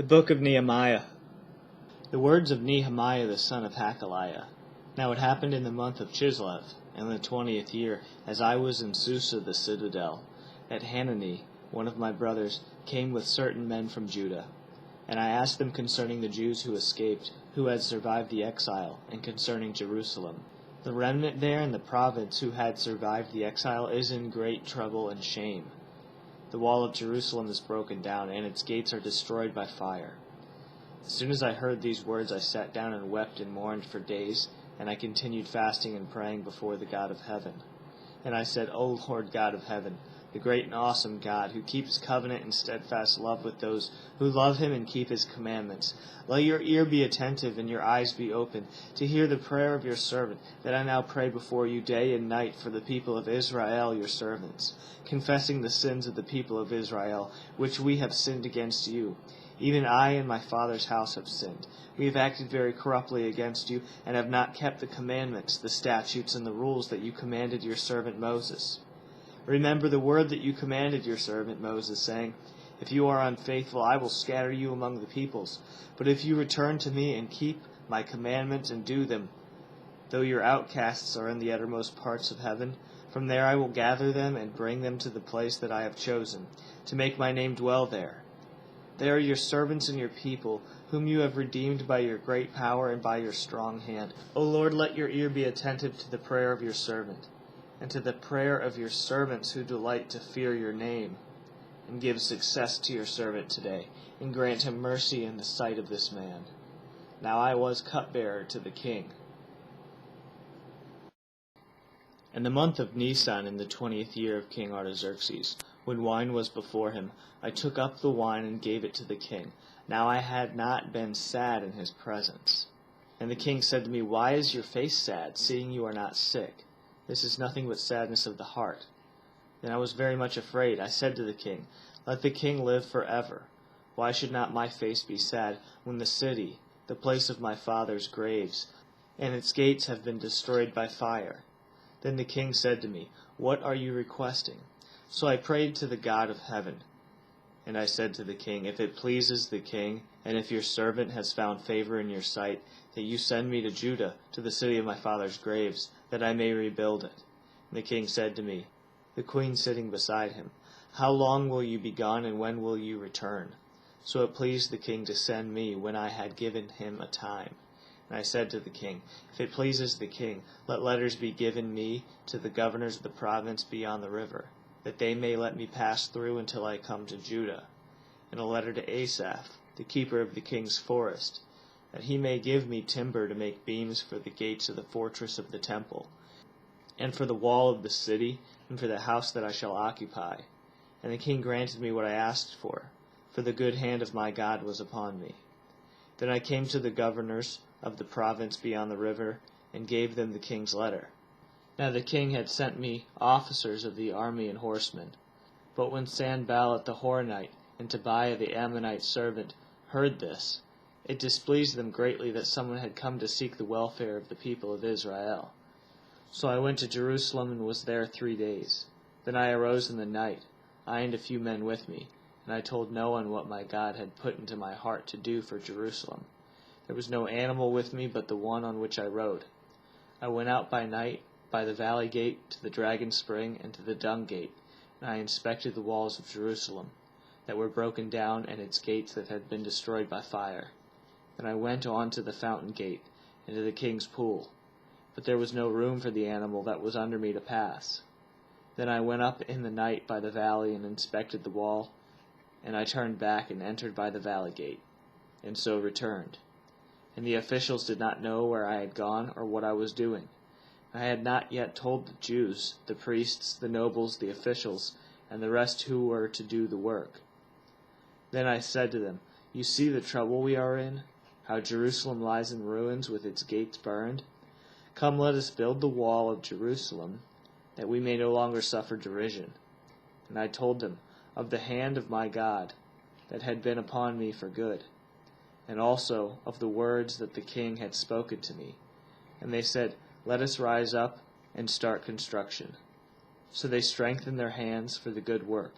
The Book of Nehemiah. The words of Nehemiah the son of Hakaliah. Now it happened in the month of Chislev, in the 20th year, as I was in Susa the citadel, that Hanani, one of my brothers, came with certain men from Judah. And I asked them concerning the Jews who escaped, who had survived the exile, and concerning Jerusalem. The remnant there in the province who had survived the exile is in great trouble and shame. The wall of Jerusalem is broken down, and its gates are destroyed by fire. As soon as I heard these words, I sat down and wept and mourned for days, and I continued fasting and praying before the God of heaven. And I said, O Lord God of heaven, the great and awesome God, who keeps covenant and steadfast love with those who love him and keep his commandments, let your ear be attentive and your eyes be open to hear the prayer of your servant, that I now pray before you day and night for the people of Israel, your servants, confessing the sins of the people of Israel, which we have sinned against you. Even I and my father's house have sinned. We have acted very corruptly against you, and have not kept the commandments, the statutes, and the rules that you commanded your servant Moses. Remember the word that you commanded your servant Moses, saying, If you are unfaithful, I will scatter you among the peoples. But if you return to me and keep my commandments and do them, though your outcasts are in the uttermost parts of heaven, from there I will gather them and bring them to the place that I have chosen, to make my name dwell there. They are your servants and your people, whom you have redeemed by your great power and by your strong hand. O Lord, let your ear be attentive to the prayer of your servant, and to the prayer of your servants who delight to fear your name. And give success to your servant today, and grant him mercy in the sight of this man. Now I was cupbearer to the king. In the month of Nisan, in the 20th year of King Artaxerxes, when wine was before him, I took up the wine and gave it to the king. Now I had not been sad in his presence. And the king said to me, Why is your face sad, seeing you are not sick? This is nothing but sadness of the heart. Then I was very much afraid. I said to the king, Let the king live forever. Why should not my face be sad, when the city, the place of my father's graves, and its gates have been destroyed by fire? Then the king said to me, What are you requesting? So I prayed to the God of heaven. And I said to the king, If it pleases the king, and if your servant has found favor in your sight, that you send me to Judah, to the city of my father's graves, that I may rebuild it. And the king said to me, the queen sitting beside him, How long will you be gone, and when will you return? So it pleased the king to send me when I had given him a time. And I said to the king, If it pleases the king, let letters be given me to the governors of the province beyond the river, that they may let me pass through until I come to Judah, and a letter to Asaph, the keeper of the king's forest, that he may give me timber to make beams for the gates of the fortress of the temple, and for the wall of the city, and for the house that I shall occupy. And the king granted me what I asked for the good hand of my God was upon me. Then I came to the governors of the province beyond the river, and gave them the king's letter. Now the king had sent me officers of the army and horsemen. But when Sanballat the Horonite and Tobiah the Ammonite servant heard this, it displeased them greatly that someone had come to seek the welfare of the people of Israel. So I went to Jerusalem and was there 3 days. Then I arose in the night, I and a few men with me, and I told no one what my God had put into my heart to do for Jerusalem. There was no animal with me but the one on which I rode. I went out by night, by the valley gate, to the dragon spring, and to the dung gate, and I inspected the walls of Jerusalem, that were broken down, and its gates that had been destroyed by fire. Then I went on to the fountain gate, and to the king's pool, but there was no room for the animal that was under me to pass. Then I went up in the night by the valley, and inspected the wall, and I turned back and entered by the valley gate, and so returned. And the officials did not know where I had gone or what I was doing. I had not yet told the Jews, the priests, the nobles, the officials, and the rest who were to do the work. Then I said to them, You see the trouble we are in, how Jerusalem lies in ruins with its gates burned. Come, let us build the wall of Jerusalem, that we may no longer suffer derision. And I told them of the hand of my God that had been upon me for good, and also of the words that the king had spoken to me. And they said, Let us rise up and start construction. So they strengthened their hands for the good work.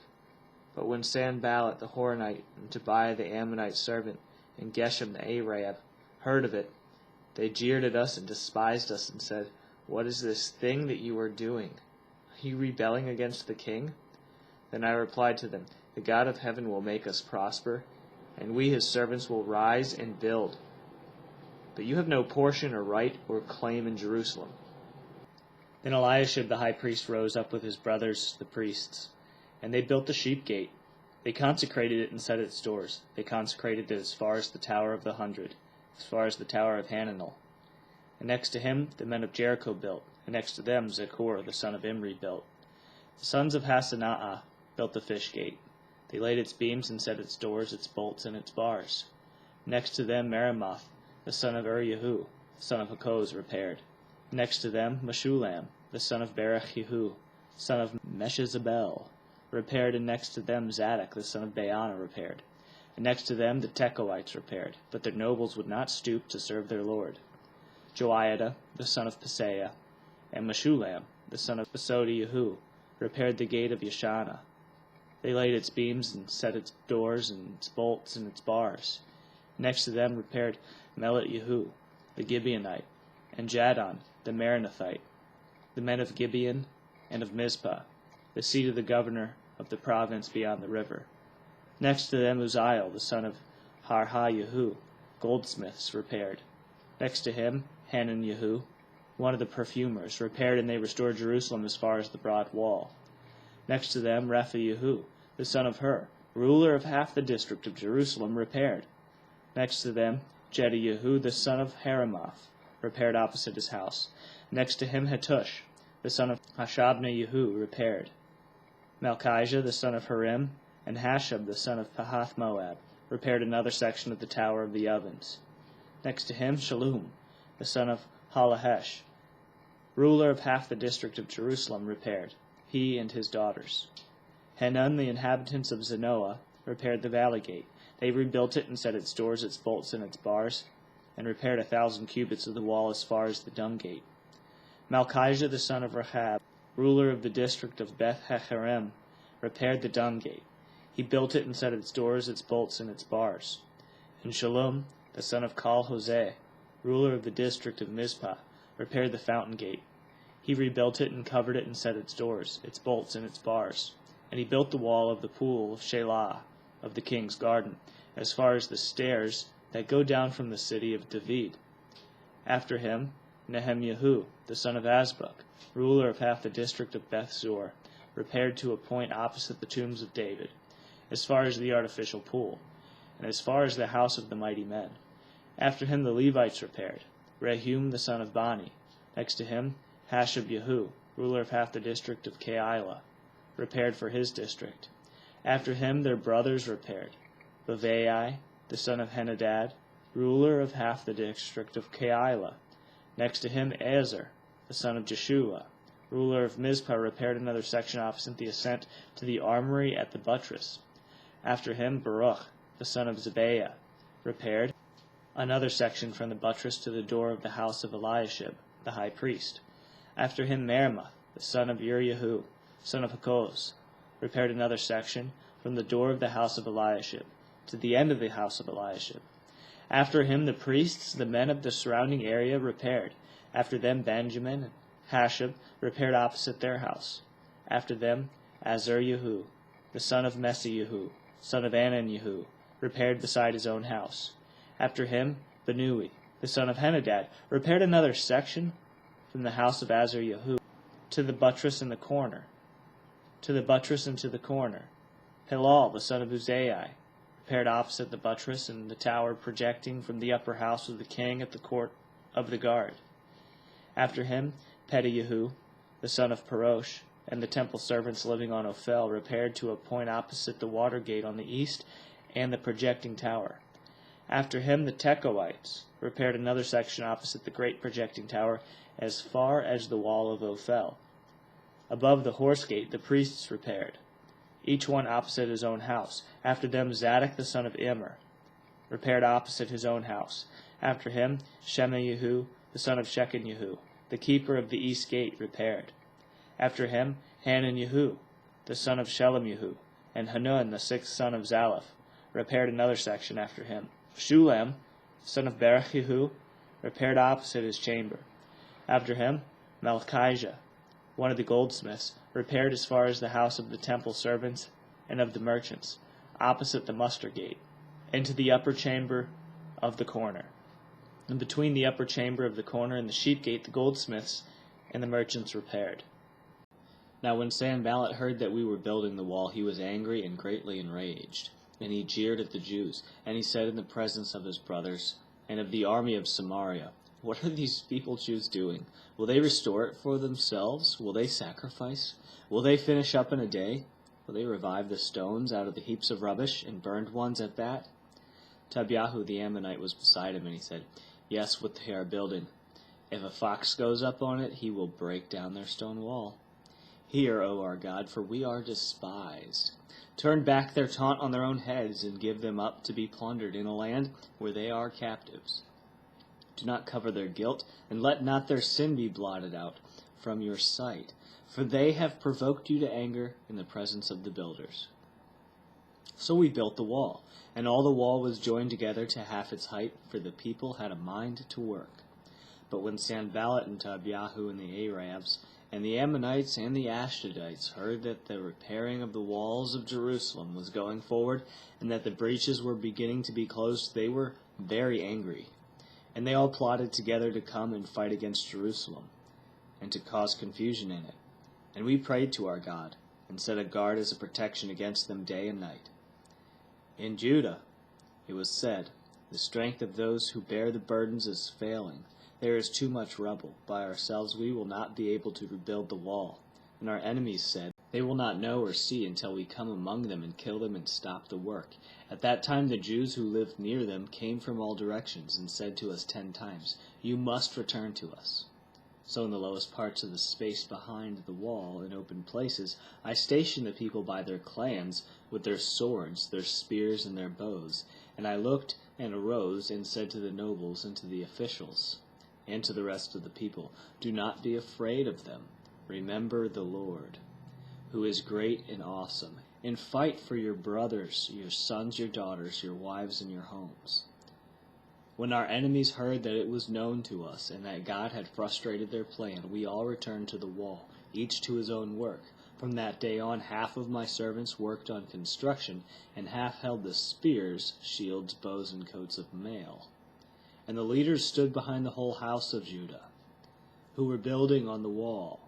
But when Sanballat the Horonite, and Tobiah the Ammonite servant, and Geshem the Arab heard of it, they jeered at us and despised us, and said, "What is this thing that you are doing? Are you rebelling against the king?" Then I replied to them, "The God of heaven will make us prosper, and we his servants will rise and build. But you have no portion or right or claim in Jerusalem." Then Eliashib the high priest rose up with his brothers the priests, and they built the sheep gate. They consecrated it and set its doors. They consecrated it as far as the Tower of the 100, as far as the Tower of Hananel. And next to him the men of Jericho built, and next to them Zechor the son of Imri built. The sons of Hasanaah built the fish gate. They laid its beams and set its doors, its bolts, and its bars. Next to them Meremoth the son of Uriyahu, the son of Hakoz, repaired. Next to them Meshulam the son of Berechihu, son of Meshezabel, repaired, and next to them Zadok the son of Baana repaired. And next to them the Tekoites repaired, but their nobles would not stoop to serve their lord. Joiada the son of Paseah, and Meshulam the son of Besodiahu, repaired the gate of Yeshana. They laid its beams and set its doors and its bolts and its bars. Next to them repaired Melet Yehu, the Gibeonite, and Jadon, the Meronothite, the men of Gibeon and of Mizpah, the seat of the governor of the province beyond the river. Next to them Uzziel, the son of Harha-Yehu, goldsmiths, repaired. Next to him Hanan-Yehu, one of the perfumers, repaired, and they restored Jerusalem as far as the broad wall. Next to them Rapha-Yehu, the son of Hur, ruler of half the district of Jerusalem, repaired. Next to them Jediyahu, the son of Haramoth, repaired opposite his house. Next to him Hattush, the son of Hashabna-Yehu, repaired. Malchijah, the son of Harim, and Hashab, the son of Pahath-Moab, repaired another section of the Tower of the Ovens. Next to him Shallum, the son of Halahesh, ruler of half the district of Jerusalem, repaired, he and his daughters. Hanun, the inhabitants of Zanoah, repaired the valley gate. They rebuilt it and set its doors, its bolts, and its bars, and repaired 1,000 cubits of the wall as far as the dung gate. Malchijah, the son of Rechab, ruler of the district of Beth-Haccherem, repaired the dung gate. He built it and set its doors, its bolts, and its bars. And Shallum, the son of Kal-Hoseh, ruler of the district of Mizpah, repaired the fountain gate. He rebuilt it and covered it and set its doors, its bolts, and its bars. And he built the wall of the pool of Shelah, of the king's garden, as far as the stairs that go down from the city of David. After him Nehemiah, the son of Azbuk, ruler of half the district of Beth-Zur, repaired to a point opposite the tombs of David, as far as the artificial pool, and as far as the house of the mighty men. After him the Levites repaired. Rehum the son of Bani. Next to him Hashab-Yehu, ruler of half the district of Keilah, repaired for his district. After him their brothers repaired. Bavai, the son of Henadad, ruler of half the district of Keilah. Next to him Ezer, the son of Jeshua, ruler of Mizpah, repaired another section opposite the ascent to the armory at the buttress. After him Baruch, the son of Zebiah, repaired another section from the buttress to the door of the house of Eliashib, the high priest. After him Meremoth, the son of Uriyahu, son of Hakoz, repaired another section from the door of the house of Eliashib to the end of the house of Eliashib. After him the priests, the men of the surrounding area, repaired. After them Benjamin and Hashab repaired opposite their house. After them Azar-Yehu, the son of Messiyahu, son of Anan-Yehu, repaired beside his own house. After him Benui, the son of Henadad, repaired another section from the house of Azar-Yehu to the buttress in the corner, to the buttress and to the corner. Hilal, the son of Uzziah, repaired opposite the buttress and the tower projecting from the upper house of the king at the court of the guard. After him Pedaiah, the son of Parosh, and the temple servants living on Ophel, repaired to a point opposite the water gate on the east and the projecting tower. After him the Tekoites repaired another section opposite the great projecting tower as far as the wall of Ophel. Above the horse gate the priests repaired, each one opposite his own house. After them Zadok the son of Immer repaired opposite his own house. After him Shemaiah the son of Shechan-Yehu, the keeper of the east gate, repaired. After him Hanan-Yehu, the son of Shelem-Yehu, And Hanun, the sixth son of Zalaph, repaired another section after him. Shulam, son of Berechihu, repaired opposite his chamber. After him, Malchijah, one of the goldsmiths, repaired as far as the house of the temple servants and of the merchants, opposite the muster gate, into the upper chamber of the corner. And between the upper chamber of the corner and the sheep gate, the goldsmiths and the merchants repaired. Now when Sanballat heard that we were building the wall, he was angry and greatly enraged. And he jeered at the Jews, and he said in the presence of his brothers and of the army of Samaria, "What are these feeble Jews doing? Will they restore it for themselves? Will they sacrifice? Will they finish up in a day? Will they revive the stones out of the heaps of rubbish, and burned ones at that?" Tabiahu the Ammonite was beside him, and he said, "Yes, what they are building. If a fox goes up on it, he will break down their stone wall. Hear, O our God, for we are despised. Turn back their taunt on their own heads, and give them up to be plundered in a land where they are captives. Do not cover their guilt, and let not their sin be blotted out from your sight, for they have provoked you to anger in the presence of the builders." So we built the wall, and all the wall was joined together to half its height, for the people had a mind to work. But when Sanballat and Tabiahu and the Arabs and the Ammonites and the Ashdodites heard that the repairing of the walls of Jerusalem was going forward, and that the breaches were beginning to be closed, they were very angry. And they all plotted together to come and fight against Jerusalem, and to cause confusion in it. And we prayed to our God, and set a guard as a protection against them day and night. In Judah it was said, "The strength of those who bear the burdens is failing. There is too much rubble. By ourselves we will not be able to rebuild the wall." And our enemies said, "They will not know or see until we come among them and kill them and stop the work." At that time the Jews who lived near them came from all directions, and said to us 10 times, "You must return to us." So in the lowest parts of the space behind the wall, in open places, I stationed the people by their clans, with their swords, their spears, and their bows. And I looked and arose, and said to the nobles and to the officials, and to the rest of the people, "Do not be afraid of them. Remember the Lord, who is great and awesome, and fight for your brothers, your sons, your daughters, your wives, and your homes." When our enemies heard that it was known to us, and that God had frustrated their plan, we all returned to the wall, each to his own work. From that day on, half of my servants worked on construction, and half held the spears, shields, bows, and coats of mail. And the leaders stood behind the whole house of Judah, who were building on the wall.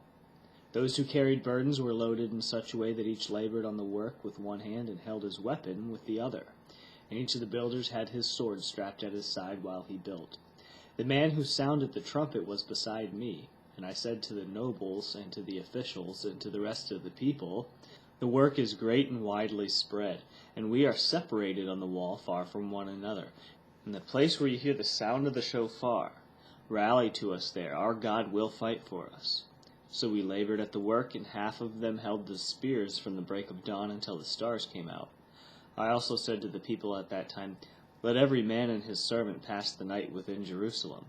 Those who carried burdens were loaded in such a way that each labored on the work with one hand and held his weapon with the other. And each of the builders had his sword strapped at his side while he built. The man who sounded the trumpet was beside me, and I said to the nobles and to the officials and to the rest of the people, "The work is great and widely spread, and we are separated on the wall far from one another. In the place where you hear the sound of the shofar, rally to us there. Our God will fight for us." So we labored at the work, and half of them held the spears from the break of dawn until the stars came out. I also said to the people at that time, "Let every man and his servant pass the night within Jerusalem,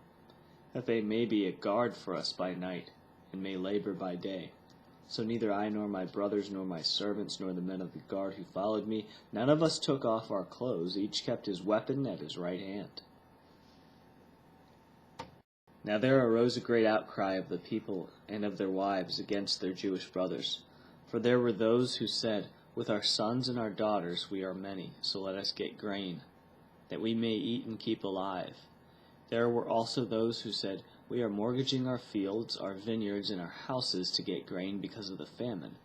that they may be a guard for us by night, and may labor by day." So neither I nor my brothers nor my servants nor the men of the guard who followed me, none of us took off our clothes. Each kept his weapon at his right hand. Now there arose a great outcry of the people and of their wives against their Jewish brothers. For there were those who said, "With our sons and our daughters we are many, so let us get grain, that we may eat and keep alive." There were also those who said, "We are mortgaging our fields, our vineyards, and our houses to get grain because of the famine."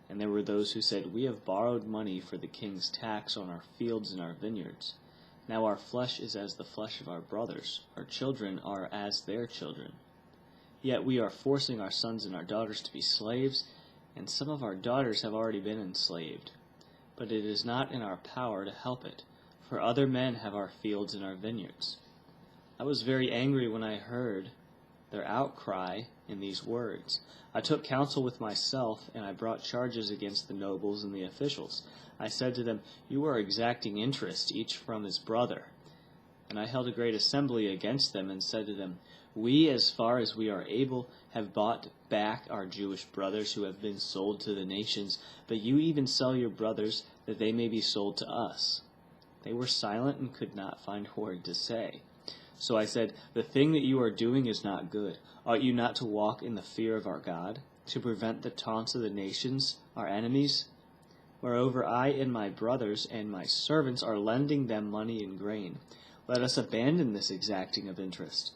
And there were those who said, "We have borrowed money for the king's tax on our fields and our vineyards. Now our flesh is as the flesh of our brothers, our children are as their children. Yet we are forcing our sons and our daughters to be slaves, and some of our daughters have already been enslaved. But it is not in our power to help it, for other men have our fields and our vineyards." I was very angry when I heard their outcry in these words. I took counsel with myself, and I brought charges against the nobles and the officials. I said to them, "You are exacting interest, each from his brother." And I held a great assembly against them, and said to them, We, as far as we are able, have bought back our Jewish brothers who have been sold to the nations, but you even sell your brothers that they may be sold to us." They were silent and could not find a word to say. So I said, "The thing that you are doing is not good. Ought you not to walk in the fear of our God, to prevent the taunts of the nations, our enemies? Moreover, I and my brothers and my servants are lending them money and grain. Let us abandon this exacting of interest.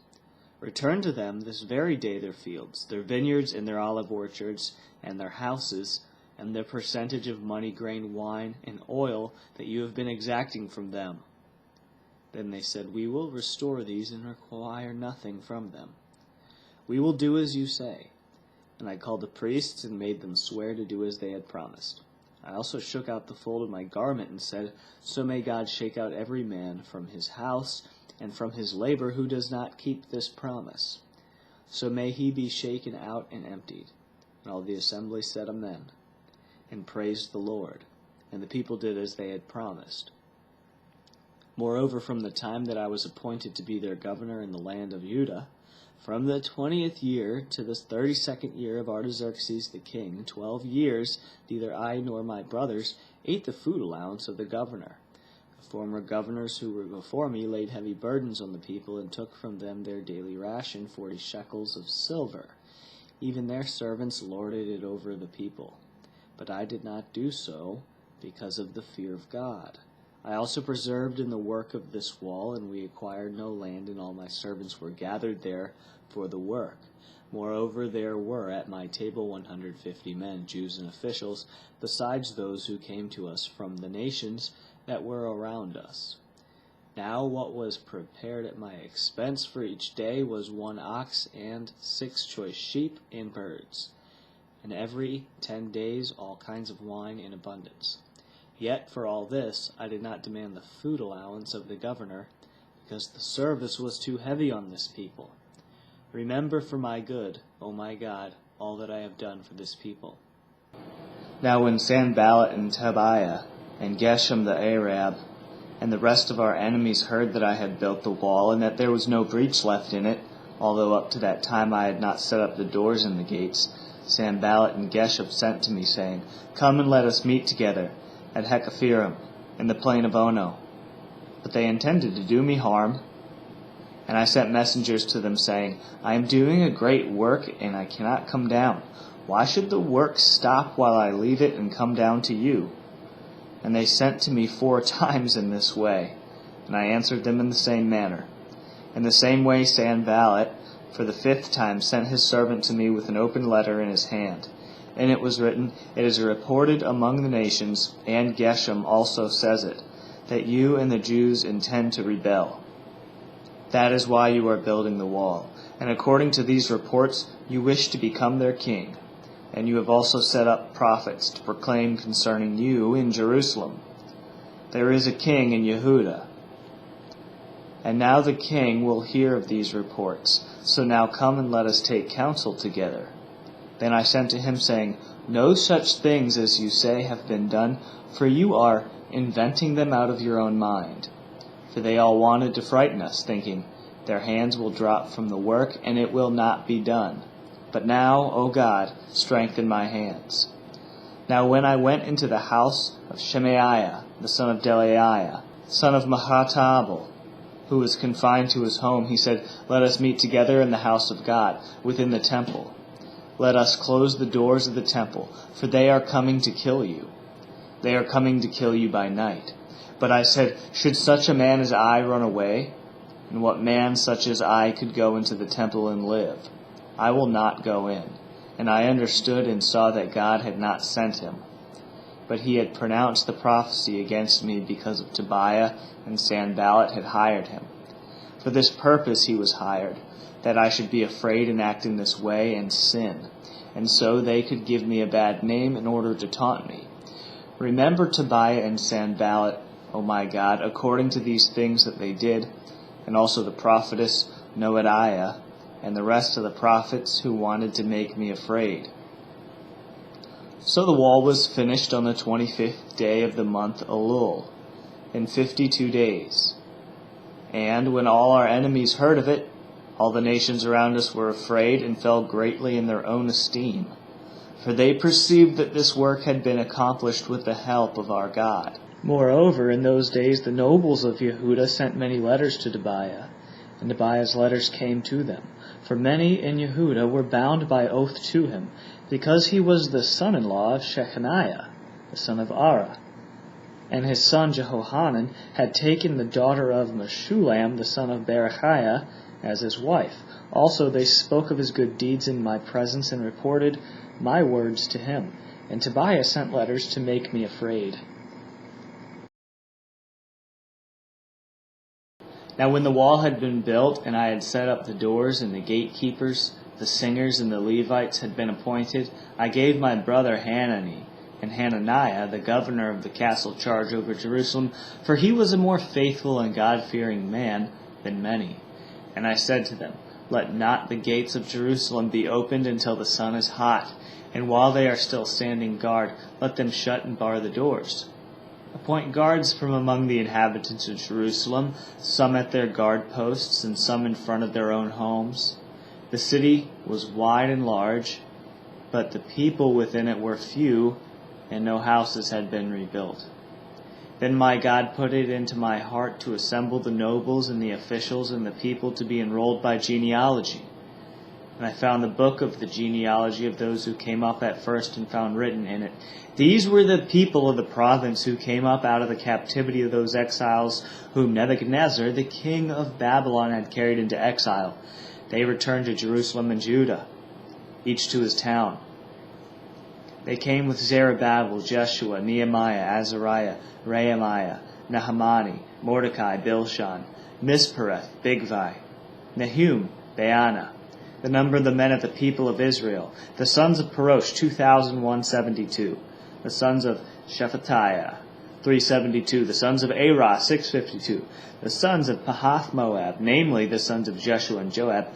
Return to them this very day their fields, their vineyards and their olive orchards, and their houses, and the percentage of money, grain, wine, and oil that you have been exacting from them." Then they said, "We will restore these and require nothing from them. We will do as you say." And I called the priests and made them swear to do as they had promised. I also shook out the fold of my garment and said, "So may God shake out every man from his house and from his labor who does not keep this promise. So may he be shaken out and emptied." And all the assembly said, "Amen," and praised the Lord. And the people did as they had promised. Moreover, from the time that I was appointed to be their governor in the land of Judah, from the 20th year to the 32nd year of Artaxerxes the king, 12 years, neither I nor my brothers ate the food allowance of the governor. The former governors who were before me laid heavy burdens on the people and took from them their daily ration, 40 shekels of silver. Even their servants lorded it over the people. But I did not do so because of the fear of God. I also preserved in the work of this wall, and we acquired no land, and all my servants were gathered there for the work. Moreover, there were at my table 150 men, Jews and officials, besides those who came to us from the nations that were around us. Now what was prepared at my expense for each day was 1 ox and 6 choice sheep and birds, and every 10 days all kinds of wine in abundance. Yet for all this I did not demand the food allowance of the governor, because the service was too heavy on this people. Remember for my good, O my God, all that I have done for this people." Now when Sanballat and Tobiah and Geshem the Arab and the rest of our enemies heard that I had built the wall, and that there was no breach left in it, although up to that time I had not set up the doors and the gates, Sanballat and Geshem sent to me, saying, "Come and let us meet together at Hekaphirim, in the plain of Ono." But they intended to do me harm. And I sent messengers to them, saying, "I am doing a great work, and I cannot come down. Why should the work stop while I leave it and come down to you?" And they sent to me 4 times in this way, and I answered them in the same manner. In the same way Sanballat, for the 5th time, sent his servant to me with an open letter in his hand. And it was written, "It is reported among the nations," and Geshem also says it, "that you and the Jews intend to rebel. That is why you are building the wall. And according to these reports, you wish to become their king. And you have also set up prophets to proclaim concerning you in Jerusalem, 'There is a king in Yehudah.' And now the king will hear of these reports. So now come and let us take counsel together." Then I sent to him, saying, "No such things as you say have been done, for you are inventing them out of your own mind." For they all wanted to frighten us, thinking, "Their hands will drop from the work, and it will not be done. But now, O God, strengthen my hands." Now when I went into the house of Shemaiah, the son of Delaiah, son of Mahatabel, who was confined to his home, he said, "Let us meet together in the house of God, within the temple. Let us close the doors of the temple, for they are coming to kill you. They are coming to kill you by night." But I said, "Should such a man as I run away? And what man such as I could go into the temple and live? I will not go in." And I understood and saw that God had not sent him, but he had pronounced the prophecy against me because of Tobiah, and Sanballat had hired him. For this purpose he was hired, that I should be afraid and act in this way and sin, and so they could give me a bad name in order to taunt me. Remember Tobiah and Sanballat, O my God, according to these things that they did, and also the prophetess Noadiah, and the rest of the prophets who wanted to make me afraid. So the wall was finished on the 25th day of the month Elul, in 52 days. And when all our enemies heard of it, All the nations around us were afraid and fell greatly in their own esteem, for they perceived that this work had been accomplished with the help of our God. Moreover, in those days the nobles of Yehudah sent many letters to Tobiah, and Tobiah's letters came to them. For many in Yehudah were bound by oath to him, because he was the son-in-law of Shechaniah, the son of Ara. And his son Jehohanan had taken the daughter of Meshullam, the son of Berechiah, as his wife. Also they spoke of his good deeds in my presence and reported my words to him. And Tobiah sent letters to make me afraid. Now when the wall had been built, and I had set up the doors, and the gatekeepers, the singers, and the Levites had been appointed, I gave my brother Hanani and Hananiah, the governor of the castle, charge over Jerusalem, for he was a more faithful and God-fearing man than many. And I said to them, Let not the gates of Jerusalem be opened until the sun is hot, and while they are still standing guard, let them shut and bar the doors. Appoint guards from among the inhabitants of Jerusalem, some at their guard posts, and some in front of their own homes. The city was wide and large, but the people within it were few, and no houses had been rebuilt. Then my God put it into my heart to assemble the nobles and the officials and the people to be enrolled by genealogy. And I found the book of the genealogy of those who came up at first, and found written in it, These were the people of the province who came up out of the captivity of those exiles whom Nebuchadnezzar, the king of Babylon, had carried into exile. They returned to Jerusalem and Judah, each to his town. They came with Zerubbabel, Jeshua, Nehemiah, Azariah, Rehemiah, Nahamani, Mordecai, Bilshan, Mispereth, Bigvai, Nahum, Baana. The number of the men of the people of Israel, the sons of Parosh, 2,172. The sons of Shephatiah, 372. The sons of Arah, 652. The sons of Pahath Moab, namely the sons of Jeshua and Joab,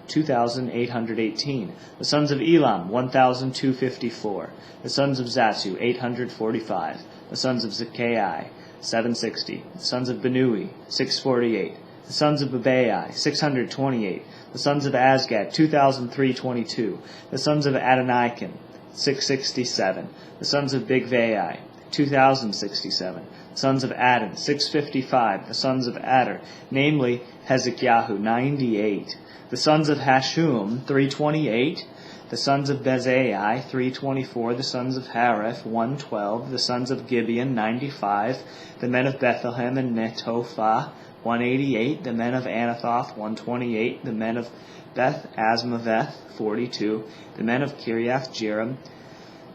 2,818. The sons of Elam, 1,254. The sons of Zattu, 845. The sons of Zekai, 760. The sons of Benui, 648. The sons of Bebai, 628. The sons of Azgad, 2,322. The sons of Adonikim, 667. The sons of Bigvai, 2,067. The sons of Adon, 655. The sons of Adar, namely Hezekiah, 98. The sons of Hashum, 328. The sons of Bezai, 324. The sons of Hareph, 112. The sons of Gibeon, 95. The men of Bethlehem and Netophah, 188. The men of Anathoth, 128. The men of Beth Asmaveth, 42. The men of Kiriath Jearim,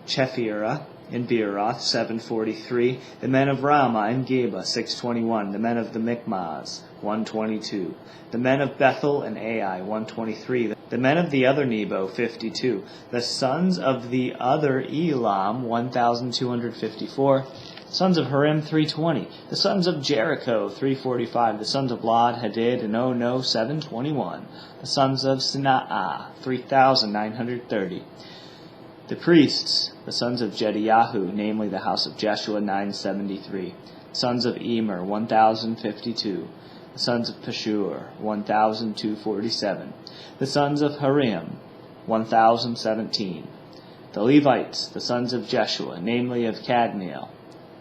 Chephirah, and Beeroth, 743. The men of Ramah and Geba, 621. The men of the Michmas, 122. The men of Bethel and Ai, 123. The men of the other Nebo, 52. The sons of the other Elam, 1,254. Sons of Harim, 320. The sons of Jericho, 345. The sons of Lod, Hadid, and Ono, 721. The sons of Sinaah, 3,930. The priests, the sons of Jediahu, namely the house of Jeshua, 973. The sons of Emer, 1,052. The sons of Pashur, 1,247. The sons of Harim, 1,017. The Levites, the sons of Jeshua, namely of Kadmiel,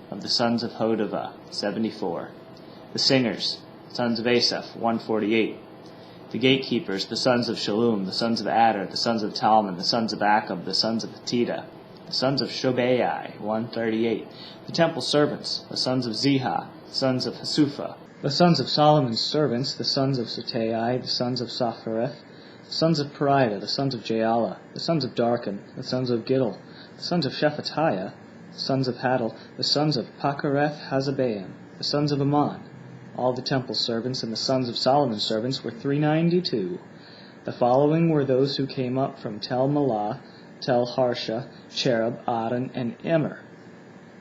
of the sons of Hodavah, 74. The singers, sons of Asaph, 148. The gatekeepers, the sons of Shallum, the sons of Adar, the sons of Talmon, the sons of Akab, the sons of Hatita, the sons of Shobai, 138. The temple servants, the sons of Ziha, the sons of Hasupha. The sons of Solomon's servants, the sons of Sotai, the sons of Saphareth, the sons of Perida, the sons of Jaala, the sons of Darkon, the sons of Giddel, the sons of Shephatiah, the sons of Hadel, the sons of Pakareth Hazabaim, the sons of Ammon. All the temple servants and the sons of Solomon's servants were 392. The following were those who came up from Tel Melah, Tel Harsha, Cherub, Adon, and Immer.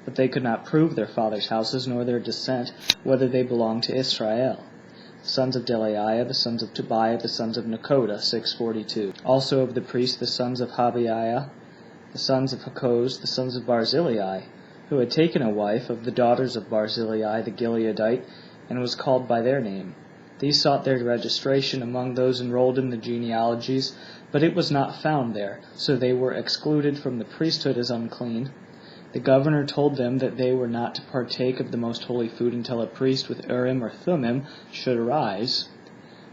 But they could not prove their fathers' houses nor their descent, whether they belonged to Israel. The sons of Delaiah, the sons of Tobiah, the sons of Nekoda, 642. Also of the priests, the sons of Habiah, the sons of Hakoz, the sons of Barzillai, who had taken a wife of the daughters of Barzillai the Gileadite, and was called by their name. These sought their registration among those enrolled in the genealogies, but it was not found there, so they were excluded from the priesthood as unclean. The governor told them that they were not to partake of the most holy food until a priest with Urim or Thummim should arise.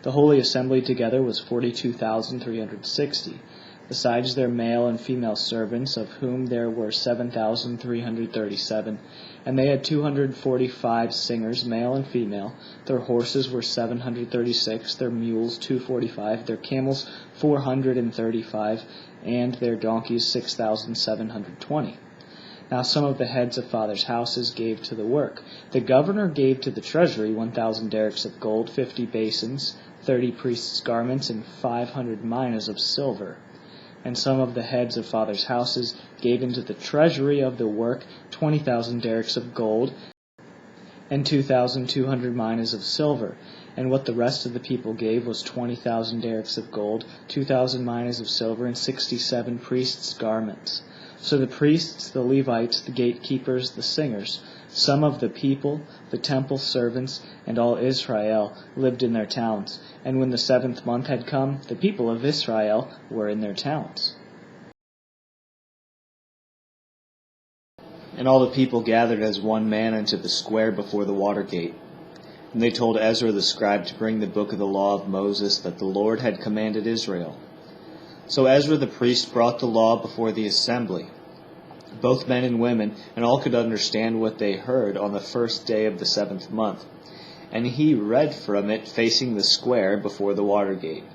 The holy assembly together was 42,360, besides their male and female servants, of whom there were 7,337, and they had 245 singers, male and female. Their horses were 736, their mules 245, their camels 435, and their donkeys 6,720. Now some of the heads of fathers' houses gave to the work. The governor gave to the treasury 1,000 derricks of gold, 50 basins, 30 priests' garments, and 500 minas of silver. And some of the heads of fathers' houses gave into the treasury of the work 20,000 derricks of gold, and 2,200 minas of silver. And what the rest of the people gave was 20,000 derricks of gold, 2,000 minas of silver, and 67 priests' garments. So the priests, the Levites, the gatekeepers, the singers, some of the people, the temple servants, and all Israel lived in their towns. And when the 7th month had come, the people of Israel were in their towns. And all the people gathered as one man into the square before the water gate. And they told Ezra the scribe to bring the book of the law of Moses that the Lord had commanded Israel. So Ezra the priest brought the law before the assembly, both men and women, and all could understand what they heard on the first day of the 7th month. And he read from it facing the square before the water gate,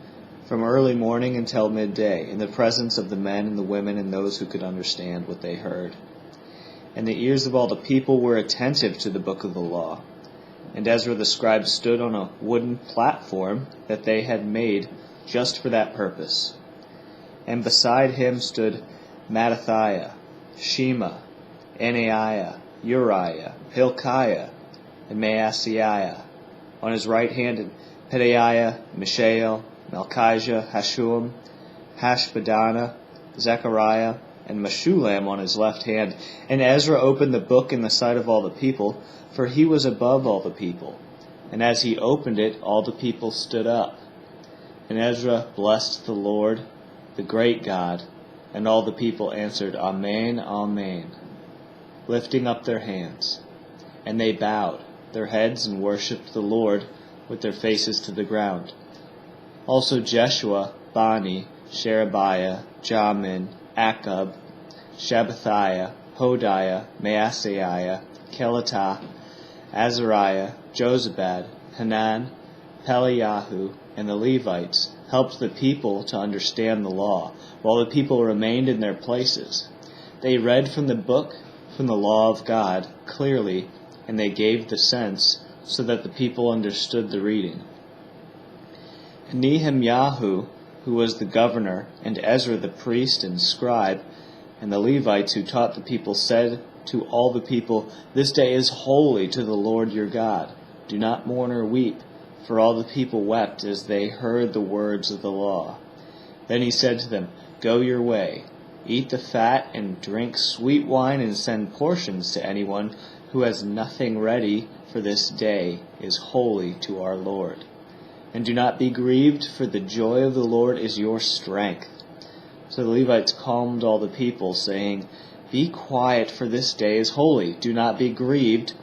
from early morning until midday, in the presence of the men and the women and those who could understand what they heard. And the ears of all the people were attentive to the book of the law. And Ezra the scribe stood on a wooden platform that they had made just for that purpose. And beside him stood Mattithiah, Shema, Ananiah, Uriah, Hilkiah, and Maaseiah. On his right hand, Pedaiah, Mishael, Malchijah, Hashum, Hashbaddanah, Zechariah, and Meshullam on his left hand. And Ezra opened the book in the sight of all the people, for he was above all the people. And as he opened it, all the people stood up. And Ezra blessed the Lord, the great God, and all the people answered, Amen, Amen, lifting up their hands. And they bowed their heads and worshipped the Lord with their faces to the ground. Also Jeshua, Bani, Sherebiah, Jamin, Akkub, Shabbathiah, Hodiah, Maaseiah, Kelitah, Azariah, Jozabad, Hanan, Peliahu, and the Levites helped the people to understand the law, while the people remained in their places. They read from the book, from the law of God, clearly, and they gave the sense, so that the people understood the reading. And Nehemiah, who was the governor, and Ezra the priest and scribe, and the Levites who taught the people, said to all the people, This day is holy to the Lord your God. Do not mourn or weep. For all the people wept as they heard the words of the law. Then he said to them, Go your way, eat the fat, and drink sweet wine, and send portions to anyone who has nothing ready, for this day is holy to our Lord. And do not be grieved, for the joy of the Lord is your strength. So the Levites calmed all the people, saying, Be quiet, for this day is holy. Do not be grieved.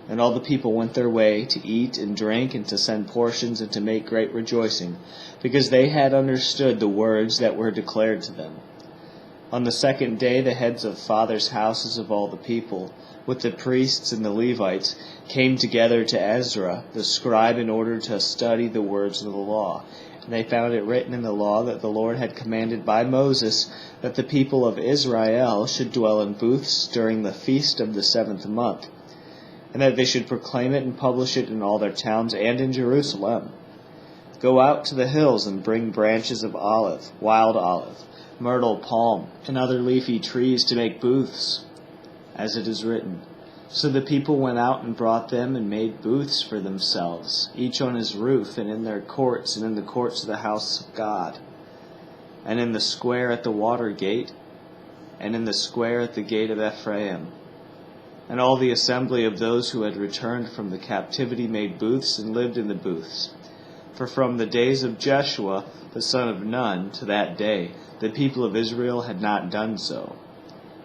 And all the people went their way to eat and drink and to send portions and to make great rejoicing, because they had understood the words that were declared to them. On the 2nd day the heads of fathers' houses of all the people, with the priests and the Levites, came together to Ezra the scribe in order to study the words of the law. And they found it written in the law that the Lord had commanded by Moses that the people of Israel should dwell in booths during the feast of the 7th month, and that they should proclaim it and publish it in all their towns and in Jerusalem. Go out to the hills and bring branches of olive, wild olive, myrtle, palm, and other leafy trees to make booths, as it is written. So the people went out and brought them and made booths for themselves, each on his roof, and in their courts, and in the courts of the house of God, and in the square at the water gate, and in the square at the gate of Ephraim. And all the assembly of those who had returned from the captivity made booths and lived in the booths. For from the days of Jeshua the son of Nun to that day, the people of Israel had not done so.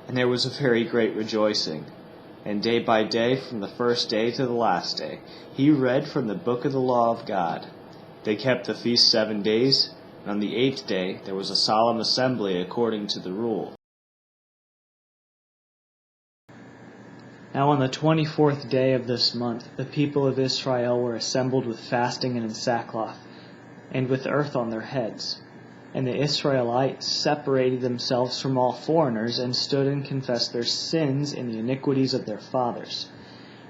And there was a very great rejoicing. And day by day, from the first day to the last day, he read from the book of the law of God. They kept the feast 7 days, and on the 8th day there was a solemn assembly according to the rule. Now on the 24th day of this month, the people of Israel were assembled with fasting and in sackcloth, and with earth on their heads. And the Israelites separated themselves from all foreigners, and stood and confessed their sins and the iniquities of their fathers.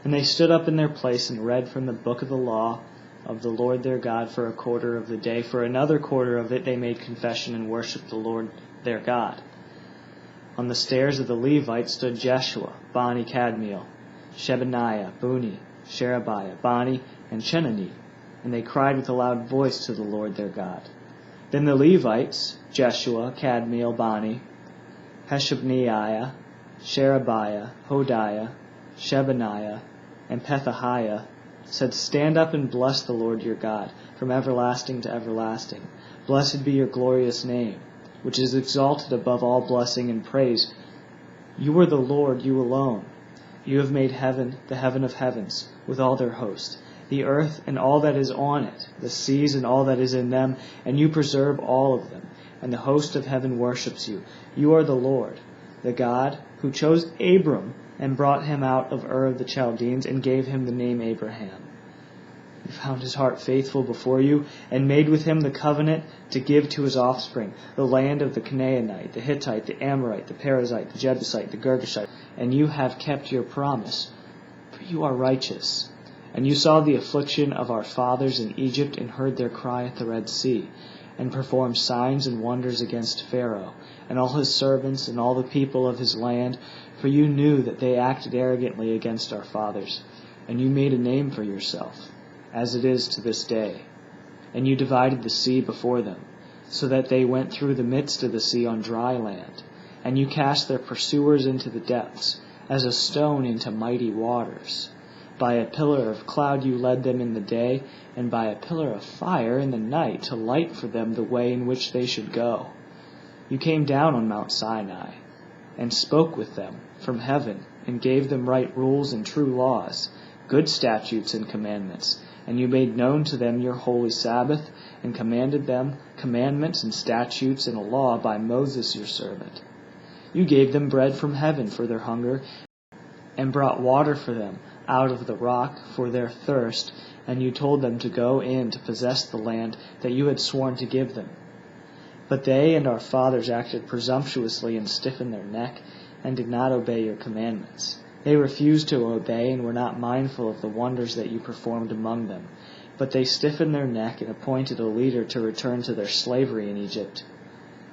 And they stood up in their place and read from the book of the law of the Lord their God for a quarter of the day. For another quarter of it they made confession and worshipped the Lord their God. On the stairs of the Levites stood Jeshua, Bani, Kadmiel, Shebaniah, Buni, Sherebiah, Bani, and Chenani, and they cried with a loud voice to the Lord their God. Then the Levites, Jeshua, Kadmiel, Bani, Hashabneiah, Sherebiah, Hodiah, Shebaniah, and Pethahiah, said, Stand up and bless the Lord your God, from everlasting to everlasting. Blessed be your glorious name, which is exalted above all blessing and praise. You are the Lord, you alone. You have made heaven, the heaven of heavens, with all their host, the earth and all that is on it, the seas and all that is in them, and you preserve all of them, and the host of heaven worships you. You are the Lord, the God, who chose Abram and brought him out of Ur of the Chaldeans and gave him the name Abraham. You found his heart faithful before you, and made with him the covenant to give to his offspring the land of the Canaanite, the Hittite, the Amorite, the Perizzite, the Jebusite, the Girgashite. And you have kept your promise, for you are righteous. And you saw the affliction of our fathers in Egypt, and heard their cry at the Red Sea, and performed signs and wonders against Pharaoh, and all his servants, and all the people of his land. For you knew that they acted arrogantly against our fathers, and you made a name for yourself, as it is to this day. And you divided the sea before them, so that they went through the midst of the sea on dry land. And you cast their pursuers into the depths, as a stone into mighty waters. By a pillar of cloud you led them in the day, and by a pillar of fire in the night, to light for them the way in which they should go. You came down on Mount Sinai, and spoke with them from heaven, and gave them right rules and true laws, good statutes and commandments. And you made known to them your holy Sabbath, and commanded them commandments and statutes and a law by Moses your servant. You gave them bread from heaven for their hunger, and brought water for them out of the rock for their thirst, and you told them to go in to possess the land that you had sworn to give them. But they and our fathers acted presumptuously and stiffened their neck, and did not obey your commandments. They refused to obey, and were not mindful of the wonders that you performed among them. But they stiffened their neck, and appointed a leader to return to their slavery in Egypt.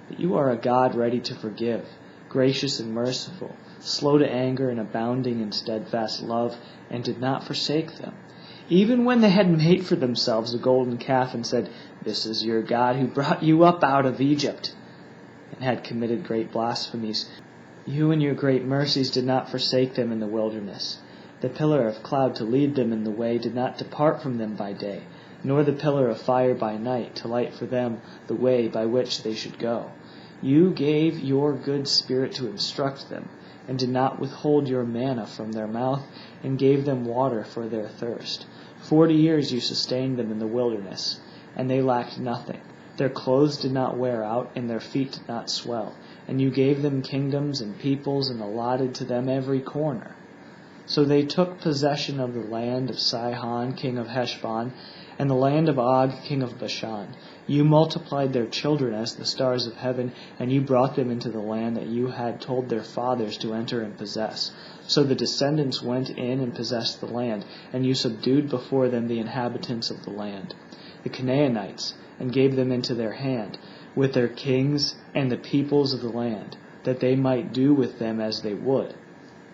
But you are a God ready to forgive, gracious and merciful, slow to anger and abounding in steadfast love, and did not forsake them. Even when they had made for themselves a golden calf and said, This is your God who brought you up out of Egypt, and had committed great blasphemies, you in your great mercies did not forsake them in the wilderness. The pillar of cloud to lead them in the way did not depart from them by day, nor the pillar of fire by night to light for them the way by which they should go. You gave your good spirit to instruct them, and did not withhold your manna from their mouth, and gave them water for their thirst. 40 years you sustained them in the wilderness, and they lacked nothing. Their clothes did not wear out, and their feet did not swell. And you gave them kingdoms and peoples, and allotted to them every corner. So they took possession of the land of Sihon, king of Heshbon, and the land of Og, king of Bashan. You multiplied their children as the stars of heaven, and you brought them into the land that you had told their fathers to enter and possess. So the descendants went in and possessed the land, and you subdued before them the inhabitants of the land, the Canaanites, and gave them into their hand, with their kings and the peoples of the land, that they might do with them as they would.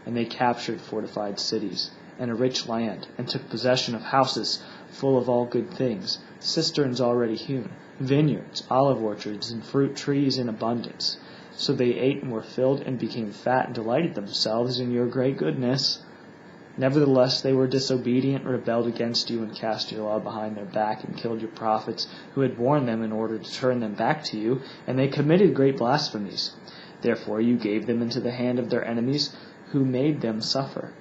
And they captured fortified cities and a rich land, and took possession of houses full of all good things, cisterns already hewn, vineyards, olive orchards, and fruit trees in abundance. So they ate and were filled, and became fat, and delighted themselves in your great goodness. Nevertheless, they were disobedient, rebelled against you, and cast your law behind their back, and killed your prophets who had warned them in order to turn them back to you, and they committed great blasphemies. Therefore you gave them into the hand of their enemies, who made them suffer.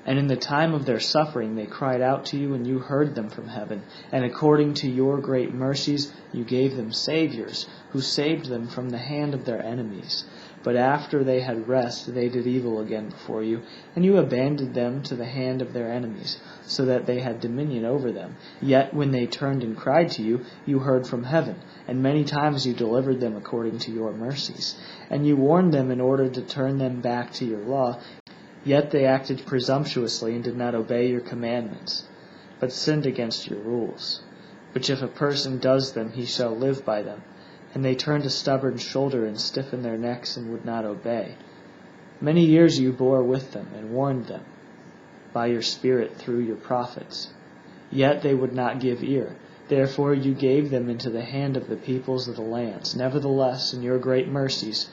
And in the time of their suffering they cried out to you, and you heard them from heaven. And according to your great mercies you gave them saviors, who saved them from the hand of their enemies. But after they had rest, they did evil again before you, and you abandoned them to the hand of their enemies, so that they had dominion over them. Yet when they turned and cried to you, you heard from heaven, and many times you delivered them according to your mercies. And you warned them in order to turn them back to your law. Yet they acted presumptuously and did not obey your commandments, but sinned against your rules. Which if a person does them, he shall live by them. And they turned a stubborn shoulder and stiffened their necks and would not obey. Many years you bore with them and warned them by your Spirit through your prophets. Yet they would not give ear. Therefore you gave them into the hand of the peoples of the lands. Nevertheless, in your great mercies,